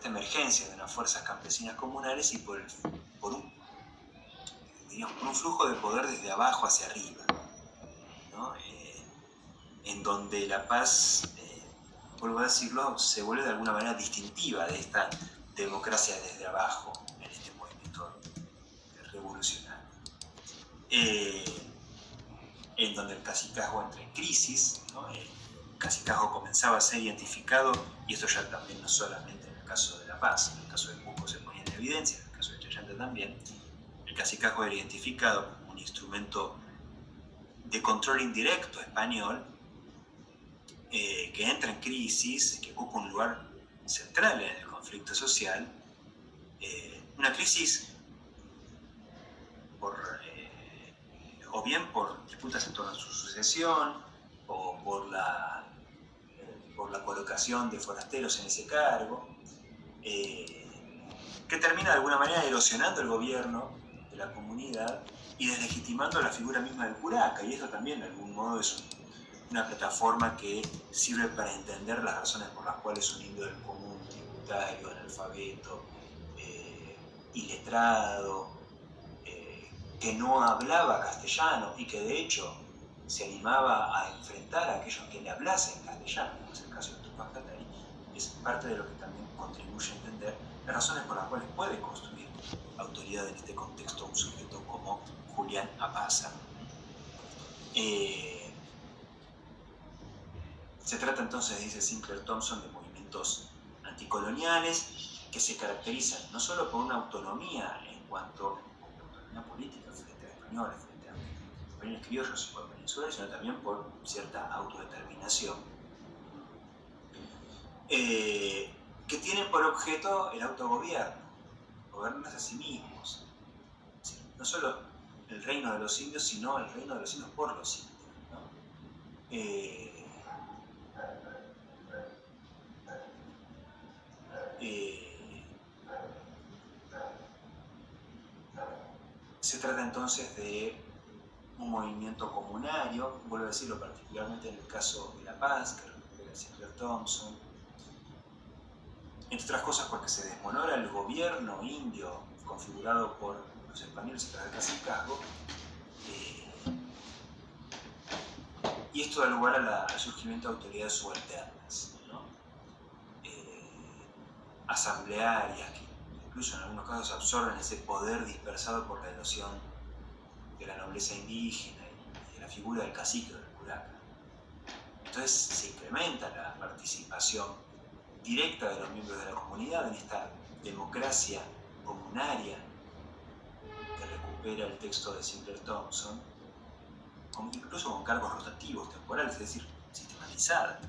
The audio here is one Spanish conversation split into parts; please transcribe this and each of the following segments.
esta emergencia de unas fuerzas campesinas comunales y por un flujo de poder desde abajo hacia arriba, ¿no? En donde la paz, vuelvo a decirlo, se vuelve de alguna manera distintiva de esta democracia desde abajo en este movimiento revolucionario. En donde el cacicazgo entra en crisis, ¿no? El cacicazgo comenzaba a ser identificado, y esto ya también no solamente en el caso de La Paz, en el caso de Cusco se ponía en evidencia, en el caso de Chayante también. El cacicazgo era identificado como un instrumento de control indirecto español que entra en crisis, que ocupa un lugar central en el conflicto social, una crisis o bien por disputas en torno a su sucesión, o por la colocación de forasteros en ese cargo, que termina de alguna manera erosionando el gobierno de la comunidad y deslegitimando la figura misma del curaca, y esto también de algún modo es una plataforma que sirve para entender las razones por las cuales un indio del común, tributario, analfabeto, iletrado, que no hablaba castellano y que de hecho se animaba a enfrentar a aquellos que le hablasen castellano, como es el caso de Tupac Katari, es parte de lo que también contribuye a entender las razones por las cuales puede construir autoridad en este contexto un sujeto como Julián Apaza. Se trata entonces, dice Sinclair Thompson, de movimientos anticoloniales que se caracterizan no solo por una autonomía en cuanto a autonomía política frente a españoles, frente a españoles criollos y por peninsulares, sino también por cierta autodeterminación, que tienen por objeto el autogobierno, gobernarse a sí mismos. ¿Sí? No solo el reino de los indios, sino el reino de los indios por los indios, ¿no? Se trata entonces de un movimiento comunario, vuelvo a decirlo particularmente en el caso de La Paz, que recupera Sinclair Thompson, entre otras cosas porque se desmonora el gobierno indio configurado por los españoles tras el cacicazgo, y esto da lugar al surgimiento de autoridades subalternas, ¿no? Asamblearias, que incluso en algunos casos absorben ese poder dispersado por la erosión de la nobleza indígena y de la figura del cacique o del curaca. Entonces se incrementa la participación directa de los miembros de la comunidad en esta democracia comunaria que recupera el texto de Sinclair Thompson, incluso con cargos rotativos, temporales, es decir, sistematizada,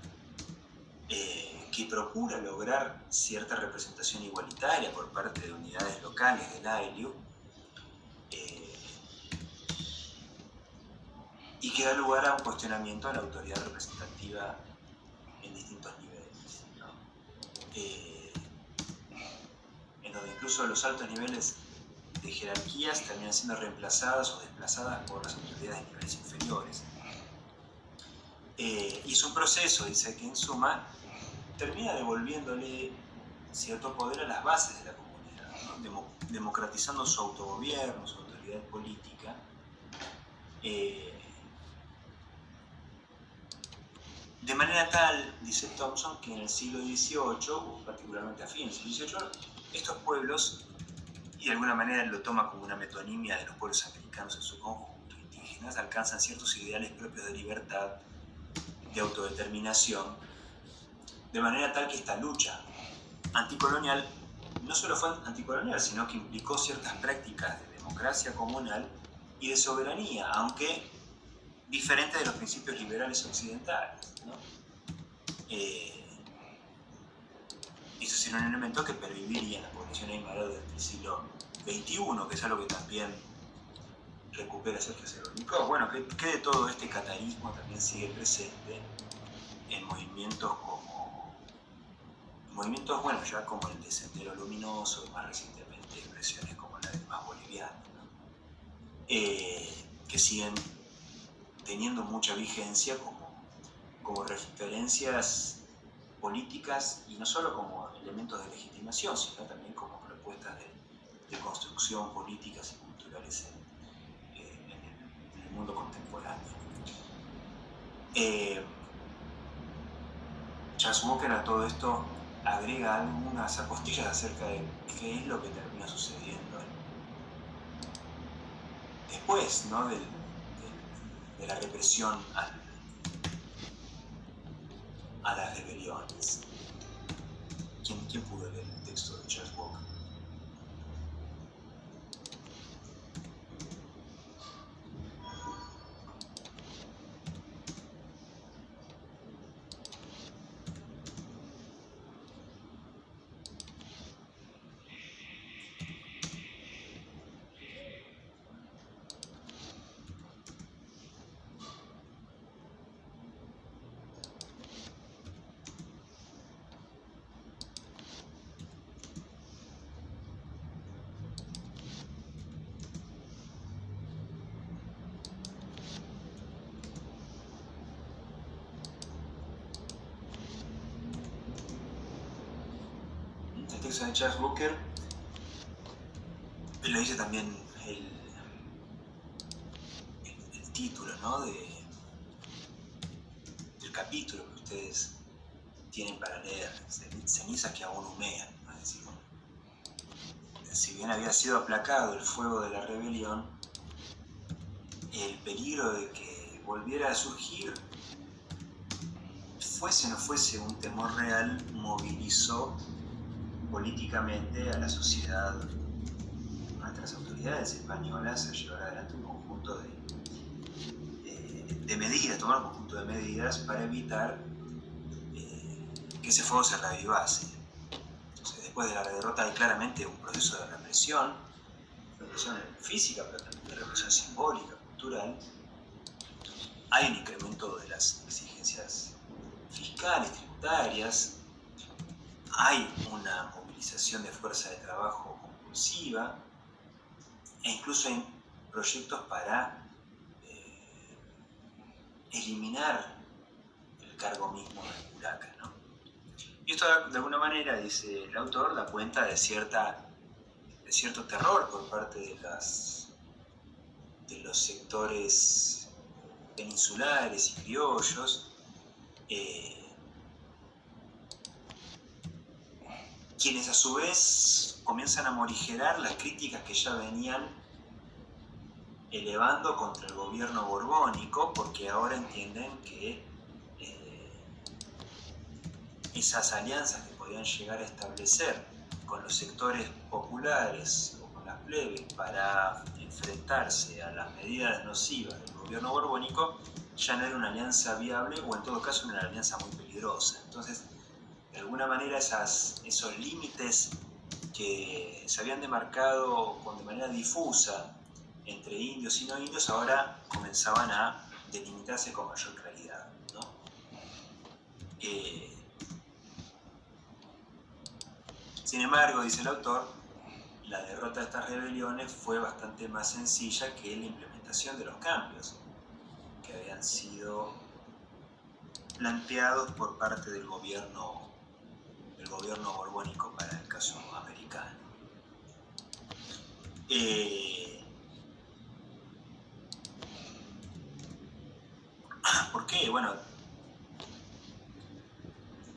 que procura lograr cierta representación igualitaria por parte de unidades locales del AELU, y que da lugar a un cuestionamiento a la autoridad representativa en distintos niveles, ¿no? En donde incluso los altos niveles de jerarquías terminan siendo reemplazadas o desplazadas por las autoridades de niveles inferiores. Y es un proceso, dice, que en suma termina devolviéndole cierto poder a las bases de la comunidad, ¿no? Democratizando su autogobierno, su autoridad política, de manera tal, dice Thompson, que en el siglo XVIII, particularmente a fines del siglo XVIII, estos pueblos, y de alguna manera lo toma como una metonimia de los pueblos americanos en su conjunto, indígenas, alcanzan ciertos ideales propios de libertad, de autodeterminación, de manera tal que esta lucha anticolonial no solo fue anticolonial, sino que implicó ciertas prácticas de democracia comunal y de soberanía, aunque diferentes de los principios liberales occidentales, ¿no? Eso sería un elemento que perviviría en la población aymara desde el siglo XXI, que es algo que también recupera Sergio Zerodnikov. Bueno, que de todo este catarismo también sigue presente en movimientos bueno, ya como el de Sendero Luminoso, y más recientemente expresiones como la del MAS boliviano, ¿no? Que siguen teniendo mucha vigencia como referencias políticas y no solo como elementos de legitimación, sino también como propuestas de construcción políticas y culturales en el mundo contemporáneo. Charles Walker a todo esto agrega algunas apostillas acerca de qué es lo que termina sucediendo después, ¿no? de la represión a las rebeliones. ¿Quién pudo leer el texto de Charles Walker? El texto de Charles Walker lo dice también el título, ¿no? del capítulo que ustedes tienen para leer, cenizas que aún humean, ¿no? Es decir, si bien había sido aplacado el fuego de la rebelión, el peligro de que volviera a surgir, fuese o no fuese un temor real, movilizó políticamente a la sociedad, ante las autoridades españolas, a llevar adelante un conjunto de medidas, tomar un conjunto de medidas para evitar que ese fuego se reavivase. Entonces, después de la derrota hay claramente un proceso de represión física, pero también de represión simbólica, cultural. Hay un incremento de las exigencias fiscales, tributarias, hay una movilización de fuerza de trabajo compulsiva e incluso hay proyectos para eliminar el cargo mismo del curaca, ¿no? Y esto de alguna manera, dice el autor, da cuenta de cierto terror por parte de los sectores peninsulares y criollos, quienes a su vez comienzan a morigerar las críticas que ya venían elevando contra el gobierno borbónico, porque ahora entienden que esas alianzas que podían llegar a establecer con los sectores populares o con las plebes para enfrentarse a las medidas nocivas del gobierno borbónico ya no era una alianza viable, o en todo caso una alianza muy peligrosa. Entonces, de alguna manera esos límites que se habían demarcado de manera difusa entre indios y no indios ahora comenzaban a delimitarse con mayor claridad, ¿no? Sin embargo, dice el autor, la derrota de estas rebeliones fue bastante más sencilla que la implementación de los cambios que habían sido planteados por parte del gobierno borbónico para el caso americano. ¿Por qué? Bueno,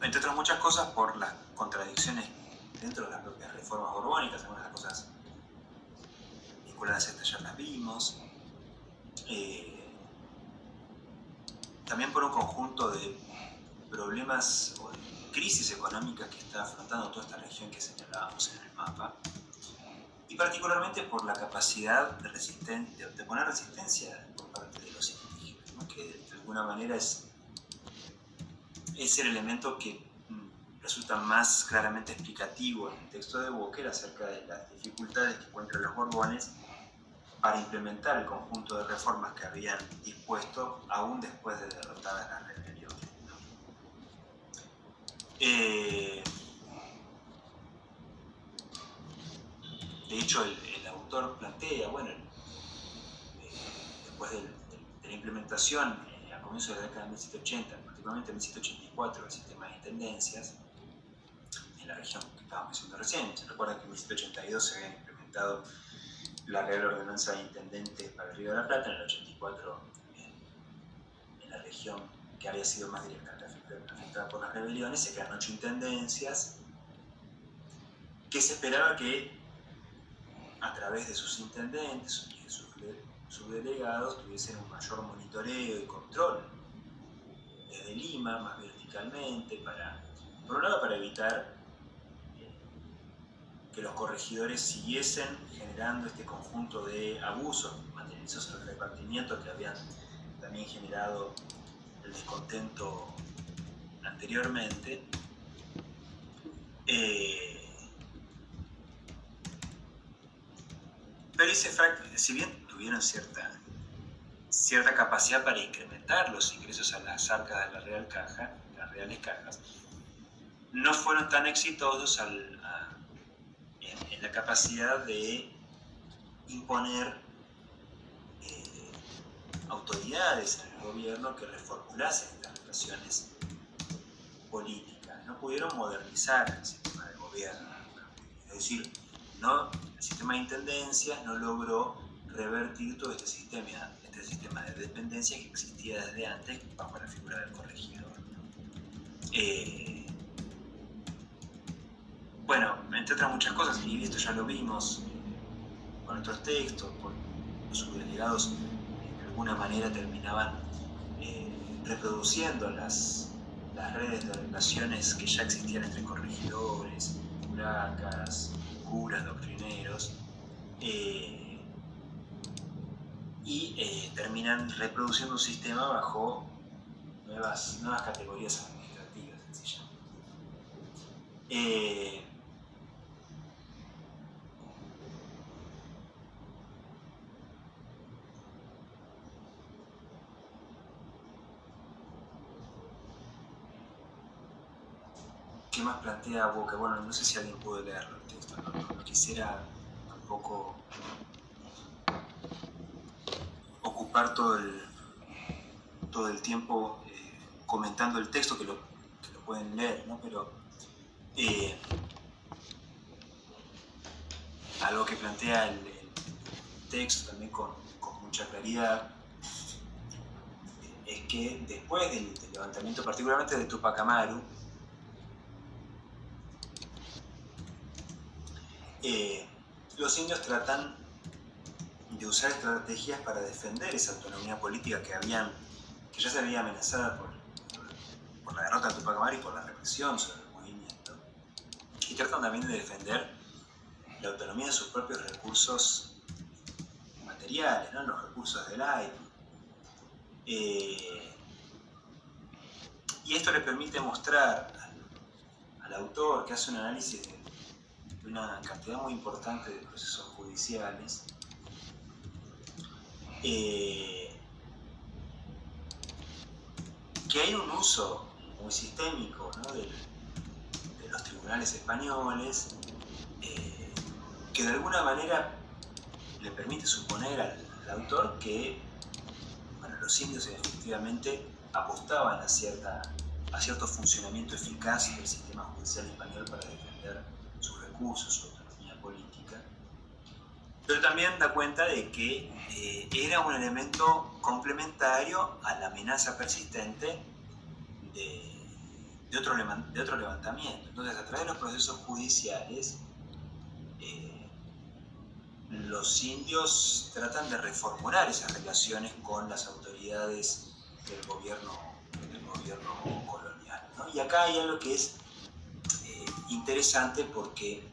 entre otras muchas cosas por las contradicciones dentro de las propias reformas borbónicas. Algunas de las cosas vinculadas a estas ya las vimos. También por un conjunto de problemas o de crisis económicas que está afrontando toda esta región que señalábamos en el mapa, y particularmente por la capacidad de poner resistencia por parte de los indígenas, ¿no? Que de alguna manera es el elemento que resulta más claramente explicativo en el texto de Walker acerca de las dificultades que encuentran los borbones para implementar el conjunto de reformas que habían dispuesto aún después de derrotadas las rebeliones, ¿no? De hecho, el autor plantea, bueno, después de la implementación a comienzos de la década de 1780, particularmente en 1784, del sistema de intendencias, en la región que estábamos diciendo recién. Se recuerda que en 1782 se habían implementado la Real Ordenanza de Intendentes para el Río de la Plata, en el 84 en la región que había sido más directamente afectada por las rebeliones, se crearon 8 intendencias que se esperaba que a través de sus intendentes y de sus subdelegados tuviesen un mayor monitoreo y control desde Lima, más verticalmente, por un lado para evitar que los corregidores siguiesen generando este conjunto de abusos materializados en el repartimiento que habían también generado el descontento anteriormente. Pero si bien tuvieron cierta capacidad para incrementar los ingresos a las arcas de la Real Caja, las reales cajas, no fueron tan exitosos en la capacidad de imponer autoridades en el gobierno que reformulasen estas relaciones políticas. No pudieron modernizar el sistema de gobierno. Es decir, el sistema de intendencias no logró revertir todo este sistema de dependencia que existía desde antes bajo la figura del corregidor. Bueno, entre otras muchas cosas, y esto ya lo vimos con otros textos, los subdelegados de alguna manera terminaban reproduciendo las redes de relaciones que ya existían entre corregidores, curacas, curas, doctrineros, y terminan reproduciendo un sistema bajo nuevas categorías administrativas, sencillamente. ¿Qué más plantea Boca? Bueno, no sé si alguien puede leerlo el texto, no quisiera tampoco ocupar todo el tiempo comentando el texto, que lo pueden leer, ¿no? Pero algo que plantea el texto también con mucha claridad es que después del levantamiento, particularmente de Tupac Amaru, los indios tratan de usar estrategias para defender esa autonomía política que ya se había amenazada por la derrota de Tupac Amaru y por la represión sobre el movimiento, y tratan también de defender la autonomía de sus propios recursos materiales, ¿no? Los recursos del aire. Y esto le permite mostrar al autor, que hace un análisis de una cantidad muy importante de procesos judiciales, que hay un uso muy sistémico, ¿no? de los tribunales españoles, que de alguna manera le permite suponer al autor que los indios efectivamente apostaban a cierto funcionamiento eficaz del sistema judicial español para defender sus recursos, su autonomía política, pero también da cuenta de que era un elemento complementario a la amenaza persistente de otro levantamiento. Entonces, a través de los procesos judiciales, los indios tratan de reformular esas relaciones con las autoridades del gobierno colonial, ¿no? Y acá hay algo que es interesante porque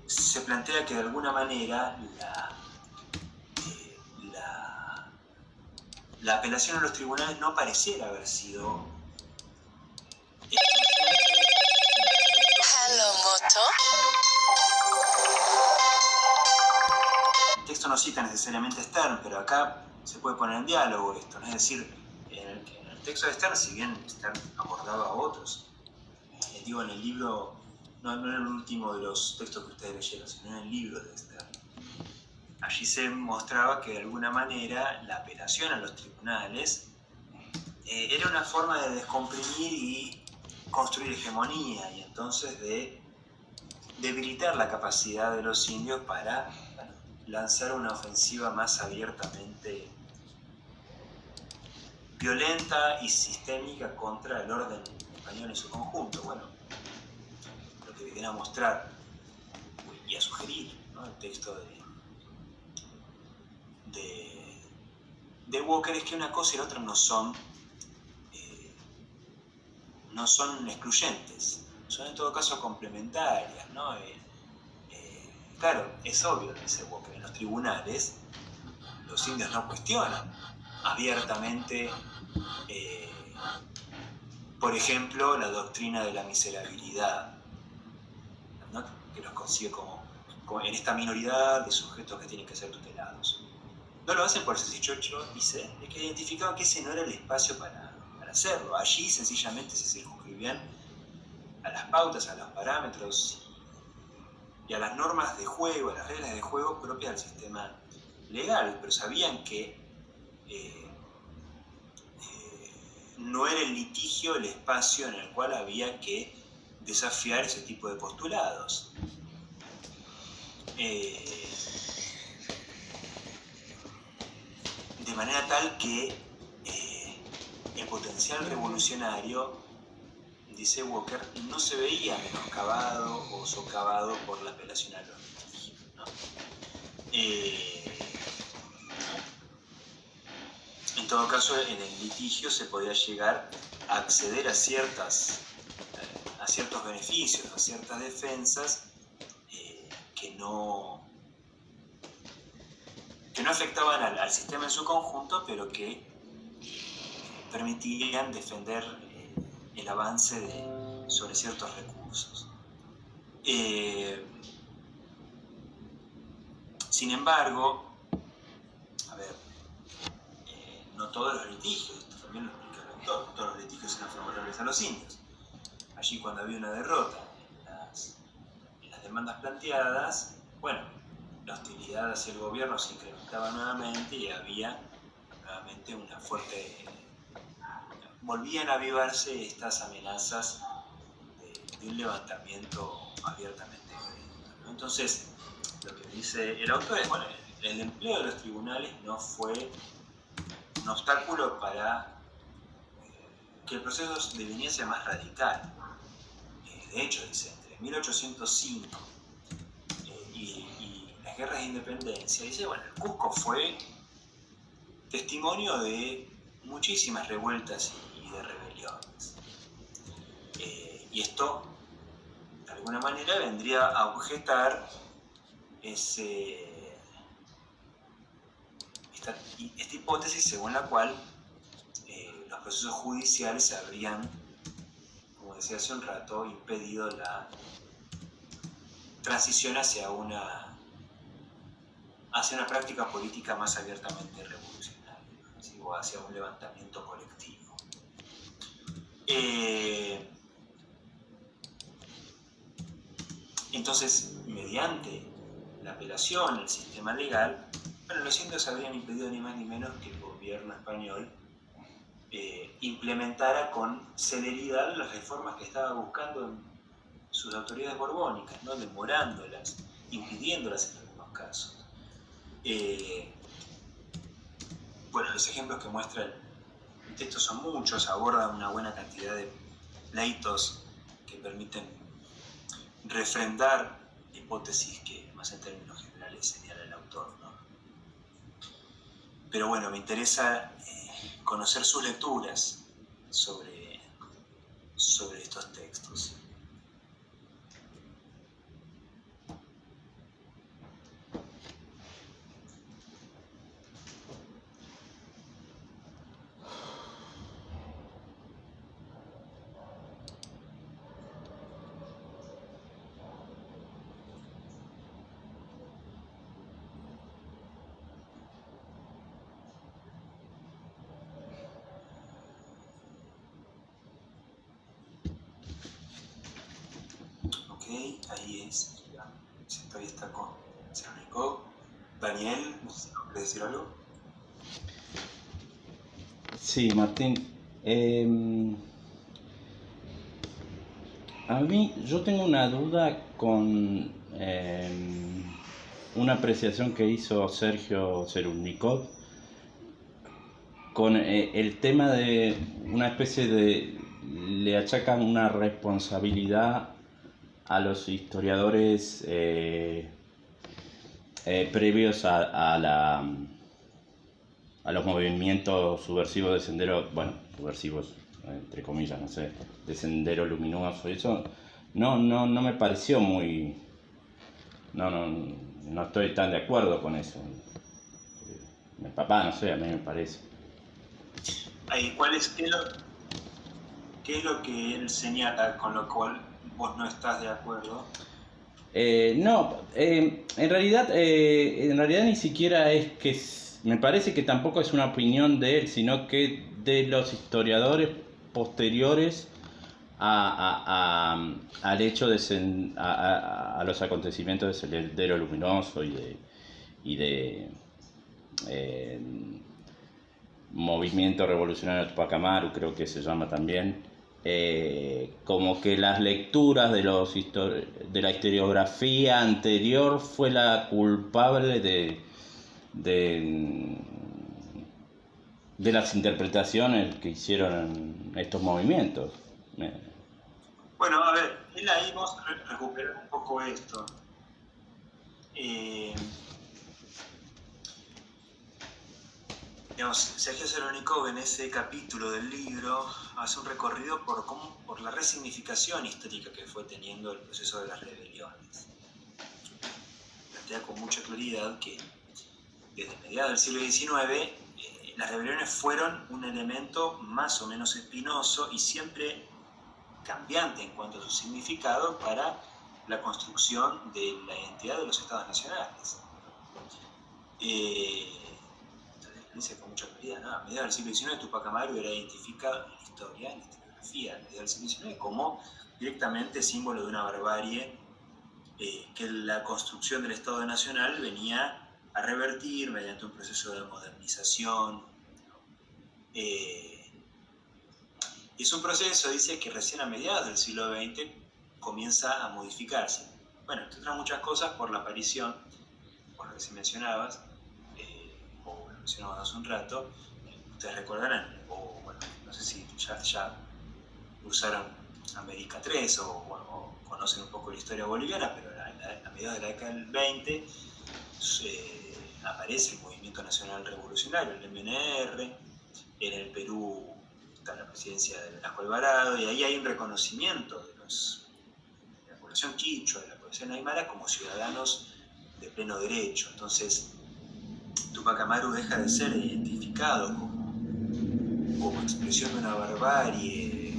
se plantea que de alguna manera la apelación a los tribunales no pareciera haber sido Hello, Moto. El texto no cita necesariamente a Stern, pero acá se puede poner en diálogo esto, ¿no? Es decir, en el texto de Stern, si bien Stern abordaba a otros, en el libro, no en el último de los textos que ustedes leyeron, sino en el libro de Stern, allí se mostraba que de alguna manera la apelación a los tribunales era una forma de descomprimir y construir hegemonía y entonces de debilitar la capacidad de los indios para lanzar una ofensiva más abiertamente violenta y sistémica contra el orden español en su conjunto. Bueno, lo que viene a mostrar y a sugerir, ¿no?, el texto de Walker es que una cosa y la otra no son excluyentes, son en todo caso complementarias, ¿no? Claro, es obvio, dice Walker, en los tribunales los indios no cuestionan abiertamente, por ejemplo, la doctrina de la miserabilidad, ¿no?, que los concibe como en esta minoridad de sujetos que tienen que ser tutelados. No lo hacen por el sencillo hecho, dice, de que identificaban que ese no era el espacio para hacerlo. Allí sencillamente se circunscribían a las pautas, a los parámetros y a las normas de juego, a las reglas de juego propias del sistema legal, pero sabían que no era el litigio el espacio en el cual había que desafiar ese tipo de postulados. De manera tal que el potencial revolucionario, dice Walker, no se veía menoscabado o socavado por la apelación a los litigios, ¿no? En todo caso, en el litigio se podía llegar a acceder a ciertos beneficios, a ciertas defensas que no afectaban al sistema en su conjunto, pero que permitían defender el avance sobre ciertos recursos. Sin embargo, no todos los litigios, esto también lo explica el autor, no todos los litigios eran favorables a los indios. Allí, cuando había una derrota en las demandas planteadas, bueno, la hostilidad hacia el gobierno se incrementaba nuevamente y había nuevamente una fuerte... Volvían a avivarse estas amenazas de un levantamiento abiertamente violento, ¿no? Entonces, lo que dice el autor es, bueno, el empleo de los tribunales no fue un obstáculo para que el proceso deviniese más radical. De hecho, dice, entre 1805 y las guerras de independencia, dice, bueno, el Cusco fue testimonio de muchísimas revueltas y de rebeliones. Y esto, de alguna manera, vendría a objetar esta hipótesis según la cual los procesos judiciales habrían, como decía hace un rato, impedido la transición hacia una práctica política más abiertamente revolucionaria, ¿no?, o hacia un levantamiento colectivo. Entonces, mediante la apelación al sistema legal, bueno, los indios habrían impedido ni más ni menos que el gobierno español implementara con celeridad las reformas que estaba buscando en sus autoridades borbónicas, ¿no?, demorándolas, impidiéndolas en algunos casos. Bueno, los ejemplos que muestra el texto son muchos, abordan una buena cantidad de pleitos que permiten refrendar hipótesis que más en términos generales señala el autor, ¿no? Pero bueno, me interesa conocer sus lecturas sobre estos textos. Ahí es, todavía está se comunicó. Daniel, no sé si quieres decir algo. Sí, Martín. A mí, yo tengo una duda con una apreciación que hizo Sergio Zerundikov con el tema de una especie de... le achacan una responsabilidad a los historiadores previos a los movimientos subversivos de Sendero, bueno, subversivos entre comillas, no sé, de Sendero Luminoso, y eso no me pareció muy... no estoy tan de acuerdo con eso. Mi papá, no sé, a mí me parece. Ahí, ¿qué es lo que él señala con lo cual vos no estás de acuerdo? En realidad ni siquiera es que... me parece que tampoco es una opinión de él, sino que de los historiadores posteriores al hecho de a los acontecimientos de Sendero Luminoso y de Movimiento Revolucionario Tupac Amaru, creo que se llama también. Como que las lecturas de la historiografía anterior fue la culpable de las interpretaciones que hicieron estos movimientos. Bueno, a ver, él ahí vamos a recuperar un poco esto. Sergio Zerundikov en ese capítulo del libro hace un recorrido por la resignificación histórica que fue teniendo el proceso de las rebeliones. Plantea con mucha claridad que desde mediados del siglo XIX las rebeliones fueron un elemento más o menos espinoso y siempre cambiante en cuanto a su significado para la construcción de la identidad de los estados nacionales. Dice con mucha claridad, ¿no? A mediados del siglo XIX Tupac Amaru era identificado en la historia, en la historiografía, a mediados del siglo XIX como directamente símbolo de una barbarie que la construcción del Estado Nacional venía a revertir mediante un proceso de modernización. Es un proceso, dice, que recién a mediados del siglo XX comienza a modificarse. Bueno, entre otras muchas cosas por la aparición, por lo que se mencionabas, o lo mencionabas hace un rato, ustedes recordarán, o bueno, no sé si ya usaron América 3 o conocen un poco la historia boliviana, pero a mediados de la década del 20 aparece el Movimiento Nacional Revolucionario, el MNR. En el Perú está la presidencia de Velasco Alvarado, y ahí hay un reconocimiento de la población quichua, de la población aymara, como ciudadanos de pleno derecho. Entonces, Tupac Amaru deja de ser identificado como expresión de una barbarie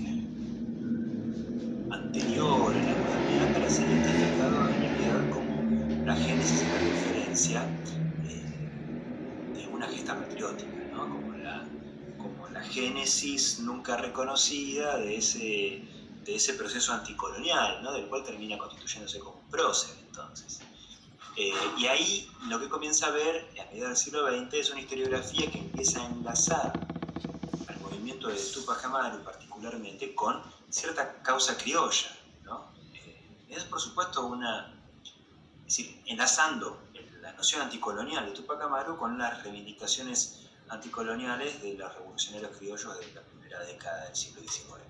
anterior a la modernidad para ser identificado en realidad como la génesis y la referencia de una gesta patriótica, ¿no? Como la génesis nunca reconocida de ese proceso anticolonial, ¿no? Del cual termina constituyéndose como un prócer, entonces. Y ahí lo que comienza a ver a mediados del siglo XX es una historiografía que empieza a enlazar al movimiento de Tupac Amaru particularmente con cierta causa criolla, ¿no? Es por supuesto es decir, enlazando la noción anticolonial de Tupac Amaru con las reivindicaciones anticoloniales de los revolucionarios criollos de la primera década del siglo XIX.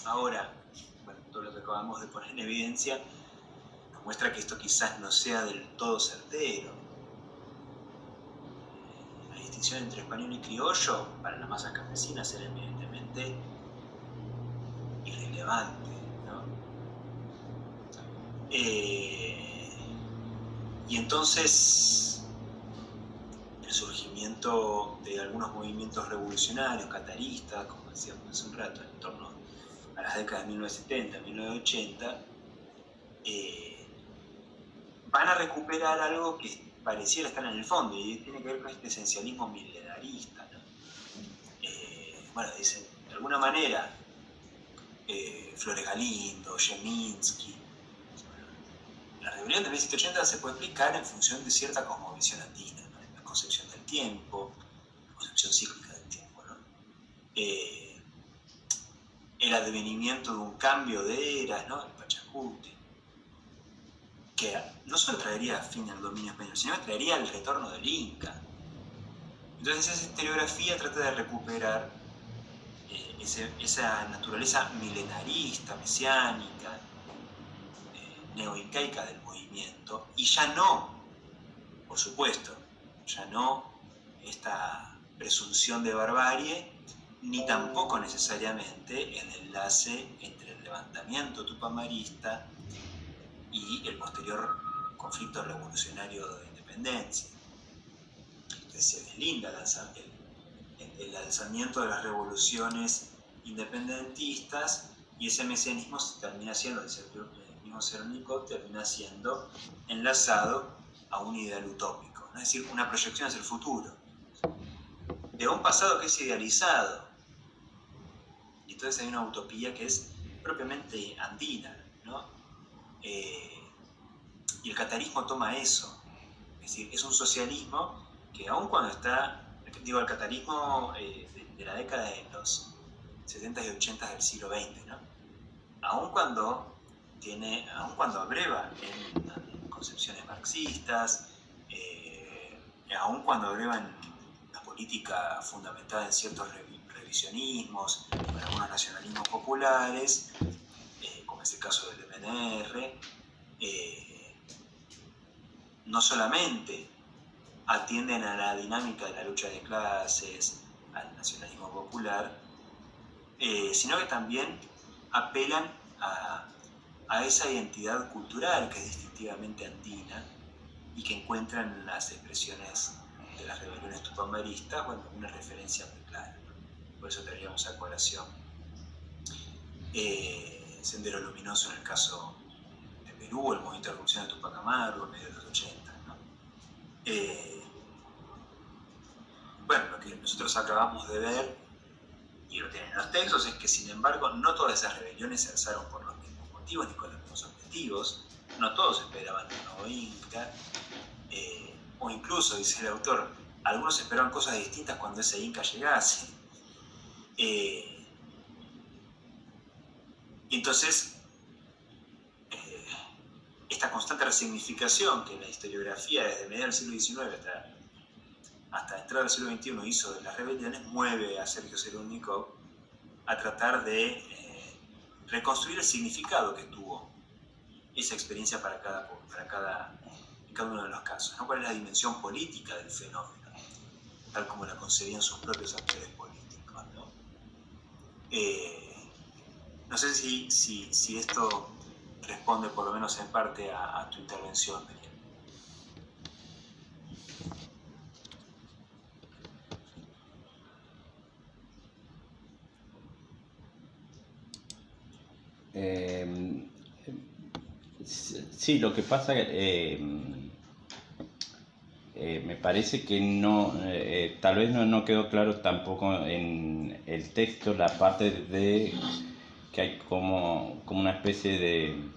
Ahora, bueno, todo lo que acabamos de poner en evidencia nos muestra que esto quizás no sea del todo certero. La distinción entre español y criollo para las masas campesinas era evidentemente irrelevante, ¿no? Y entonces el surgimiento de algunos movimientos revolucionarios, cataristas, como decíamos hace un rato, en torno a las décadas de 1970, 1980, van a recuperar algo que pareciera estar en el fondo y tiene que ver con este esencialismo milenarista, ¿no? Bueno, dicen, de alguna manera, Flores Galindo, Yeminsky, la rebelión de 1780 se puede explicar en función de cierta cosmovisión andina, ¿no? La concepción del tiempo, la concepción cíclica del tiempo, ¿no? el advenimiento de un cambio de eras, ¿no? El Pachacuti, que no solo traería fin al dominio español, sino que traería el retorno del Inca. Entonces esa historiografía trata de recuperar esa naturaleza milenarista, mesiánica, neoincaica del movimiento, y ya no, por supuesto, ya no esta presunción de barbarie, ni tampoco necesariamente el enlace entre el levantamiento tupamarista y el posterior conflicto revolucionario de independencia. Entonces se deslinda el alzamiento de las revoluciones independentistas, y ese mesianismo termina siendo, el mismo Cerónico, termina siendo enlazado a un ideal utópico, ¿no? Es decir, una proyección hacia el futuro, de un pasado que es idealizado. Y entonces hay una utopía que es propiamente andina, ¿no? Y el catarismo toma eso, es decir, es un socialismo que aun cuando está, digo, el catarismo de la década de los 70 y 80 del siglo XX, ¿no? Aun cuando abreva en concepciones marxistas, aun cuando abreva en la política fundamentada en ciertos revisionismos, con algunos nacionalismos populares, como es el caso del MNR, no solamente atienden a la dinámica de la lucha de clases, al nacionalismo popular, sino que también apelan a esa identidad cultural que es distintivamente andina y que encuentran en las expresiones de las rebeliones tupamaristas, bueno, una referencia muy clara, ¿no? Por eso traíamos a colación Sendero Luminoso en el caso de Perú, el movimiento de revolución de Tupac Amaru en medio de los 80, ¿no? Bueno, lo que nosotros acabamos de ver, y lo tienen en los textos, es que sin embargo no todas esas rebeliones se alzaron por los mismos motivos ni con los mismos objetivos. No todos esperaban un nuevo Inca, o incluso, dice el autor, algunos esperaban cosas distintas cuando ese Inca llegase. Y entonces, esta constante resignificación que la historiografía desde mediados del siglo XIX hasta entrada del siglo XXI hizo de las rebeliones, mueve a Sergio Zerónico a tratar de reconstruir el significado que tuvo esa experiencia en cada uno de los casos, ¿no? ¿Cuál es la dimensión política del fenómeno, tal como la concebían sus propios actores políticos, ¿no? No sé si esto responde por lo menos en parte a tu intervención, Miriam. Sí, lo que pasa me parece que no, tal vez no quedó claro tampoco en el texto la parte de que hay como una especie de,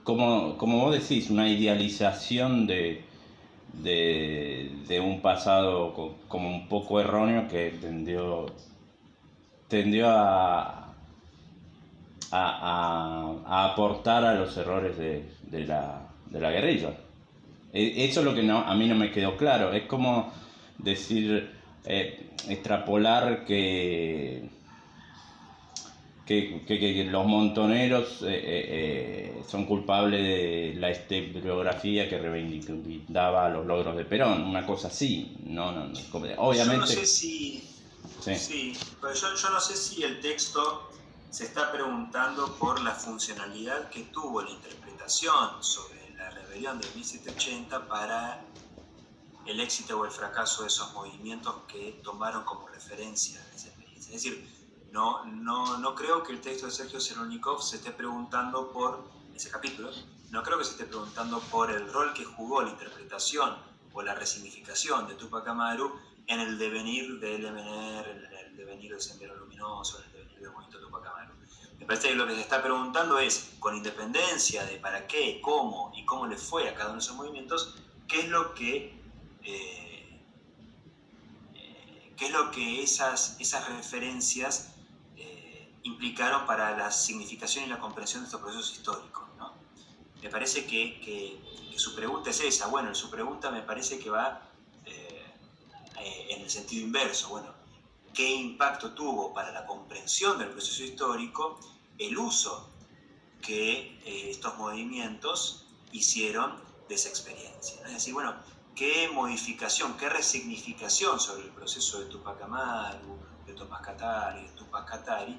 como vos decís, una idealización de un pasado como un poco erróneo que tendió a aportar a los errores de la guerrilla. Eso es lo que a mí no me quedó claro. Es como decir, extrapolar que los montoneros son culpables de la historiografía que reivindicaba los logros de Perón, una cosa así. No, obviamente. Yo no sé si... Sí, pero yo no sé si el texto se está preguntando por la funcionalidad que tuvo la interpretación sobre la rebelión de 1780 para el éxito o el fracaso de esos movimientos que tomaron como referencia esa experiencia. Es decir, no creo que el texto de Sergio Zerónikov se esté preguntando por ese capítulo, no creo que se esté preguntando por el rol que jugó la interpretación o la resignificación de Tupac Amaru en el devenir del MNR, en el devenir del Sendero Luminoso, en el devenir del movimiento de Tupac Amaru. Me parece que lo que se está preguntando es, con independencia de para qué, cómo y cómo le fue a cada uno de esos movimientos, qué es lo que qué es lo que esas referencias implicaron para la significación y la comprensión de estos procesos históricos, ¿no? Me parece que su pregunta es esa. Bueno, su pregunta me parece que va en el sentido inverso. Bueno, ¿qué impacto tuvo para la comprensión del proceso histórico el uso que estos movimientos hicieron de esa experiencia? Es decir, bueno, ¿qué modificación, qué resignificación sobre el proceso de Tupac Amaru, de Tomás Katari, de Tupac Katari,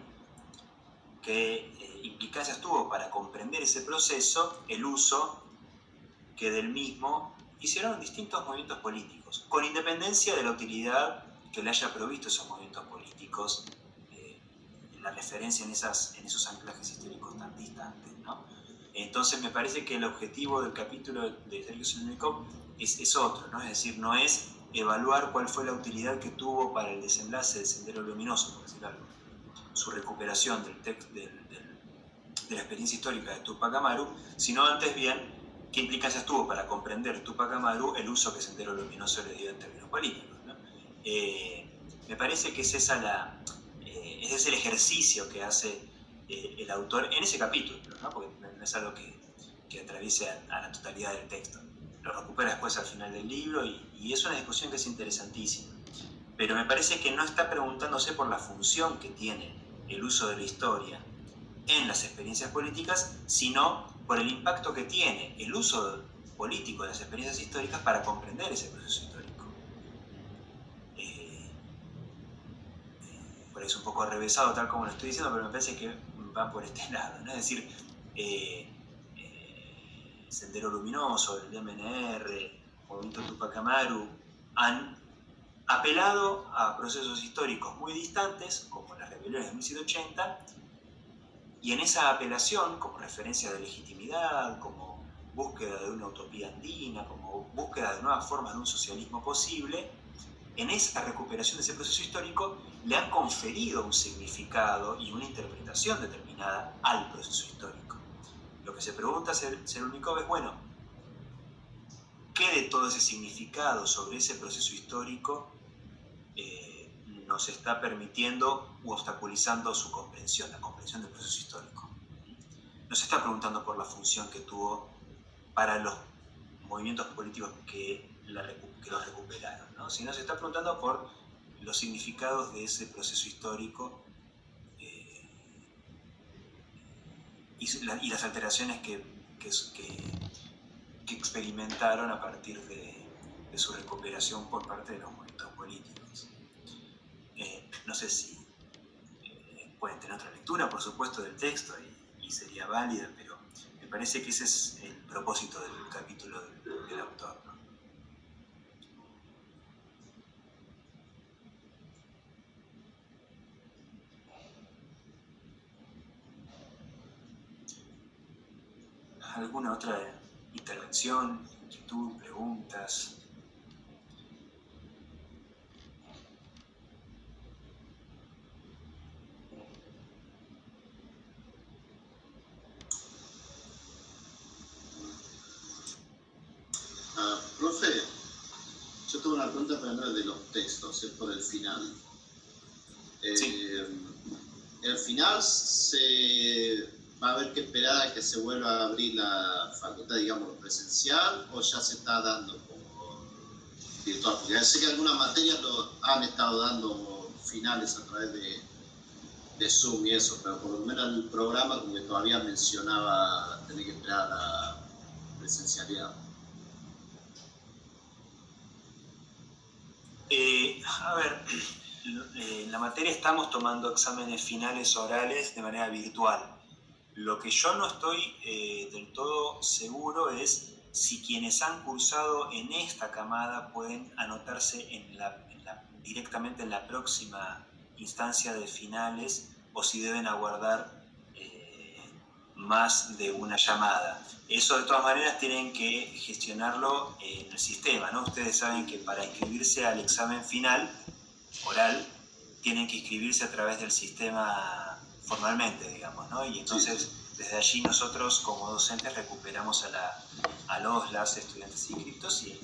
qué implicancias tuvo para comprender ese proceso el uso que del mismo hicieron distintos movimientos políticos, con independencia de la utilidad que le haya provisto esos movimientos políticos, la referencia en esos anclajes históricos tan distantes, ¿no? Entonces me parece que el objetivo del capítulo de Sergio Selnikov es otro, ¿no? Es decir, no es evaluar cuál fue la utilidad que tuvo para el desenlace del Sendero Luminoso, por decir algo, su recuperación de la experiencia histórica de Tupac Amaru, sino antes bien qué implicancias tuvo para comprender Tupac Amaru el uso que Sendero Luminoso le dio en términos políticos, ¿no? Me parece que ese es el ejercicio que hace el autor en ese capítulo, ¿no? Porque no es algo que atraviese a la totalidad del texto. Lo recupera después al final del libro y es una discusión que es interesantísima. Pero me parece que no está preguntándose por la función que tiene el uso de la historia en las experiencias políticas, sino por el impacto que tiene el uso político de las experiencias históricas para comprender ese proceso histórico. Por eso un poco arrevesado tal como lo estoy diciendo, pero me parece que va por este lado, ¿no? Es decir, Sendero Luminoso, el MNR, Movimiento Tupac Amaru, han apelado a procesos históricos muy distantes, como las rebeliones de 1780, y en esa apelación, como referencia de legitimidad, como búsqueda de una utopía andina, como búsqueda de nuevas formas de un socialismo posible, en esa recuperación de ese proceso histórico le han conferido un significado y una interpretación determinada al proceso histórico. Lo que se pregunta Selnikov es, bueno, ¿qué de todo ese significado sobre ese proceso histórico nos está permitiendo u obstaculizando su comprensión, la comprensión del proceso histórico? No se está preguntando por la función que tuvo para los movimientos políticos que los recuperaron, ¿no? Sino se está preguntando por los significados de ese proceso histórico y las alteraciones que experimentaron a partir de su recuperación por parte de los movimientos políticos. No sé si pueden tener otra lectura, por supuesto, del texto y sería válida, pero me parece que ese es el propósito del capítulo del autor, ¿no? ¿Alguna otra intervención, inquietud, preguntas? Profe, yo tengo una pregunta para hablar de los textos, es por el final. Sí. El final se va a haber que esperar a que se vuelva a abrir la facultad, digamos, presencial, o ya se está dando como virtual, porque sé que algunas materias lo han estado dando finales a través de Zoom y eso, pero por lo menos el programa como que todavía mencionaba tener que esperar a la presencialidad. A ver, en la materia estamos tomando exámenes finales orales de manera virtual. Lo que yo no estoy del todo seguro es si quienes han cursado en esta camada pueden anotarse directamente en la próxima instancia de finales o si deben aguardar más de una llamada. Eso de todas maneras tienen que gestionarlo en el sistema, ¿no? Ustedes saben que para inscribirse al examen final oral tienen que inscribirse a través del sistema formalmente, digamos, ¿no? Y entonces desde allí nosotros como docentes recuperamos a los estudiantes inscriptos y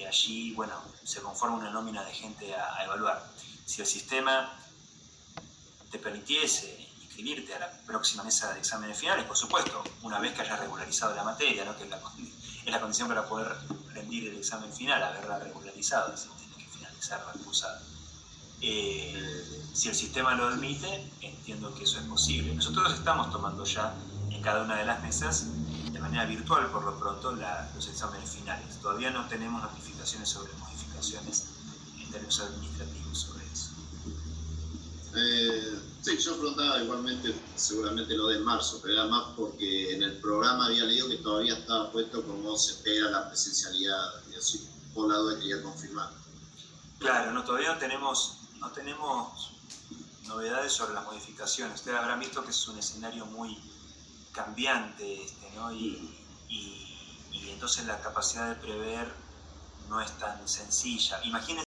y allí, bueno, se conforma una nómina de gente a evaluar. Si el sistema te permitiese inscribirte a la próxima mesa de exámenes finales, por supuesto, una vez que hayas regularizado la materia, ¿no? Que es la condición para poder rendir el examen final, haberla regularizado, así tienes que finalizar la cursada. Si el sistema lo admite, entiendo que eso es posible. Nosotros estamos tomando ya en cada una de las mesas, de manera virtual por lo pronto, los exámenes finales. Todavía no tenemos notificaciones sobre modificaciones en términos administrativos sobre eso. Sí, yo preguntaba igualmente, seguramente lo de marzo, pero era más porque en el programa había leído que todavía estaba puesto como se espera la presencialidad, y así por la duda quería confirmar. Claro, no, todavía no tenemos novedades sobre las modificaciones. Ustedes habrán visto que es un escenario muy cambiante, ¿no? Y entonces la capacidad de prever no es tan sencilla. Imagínense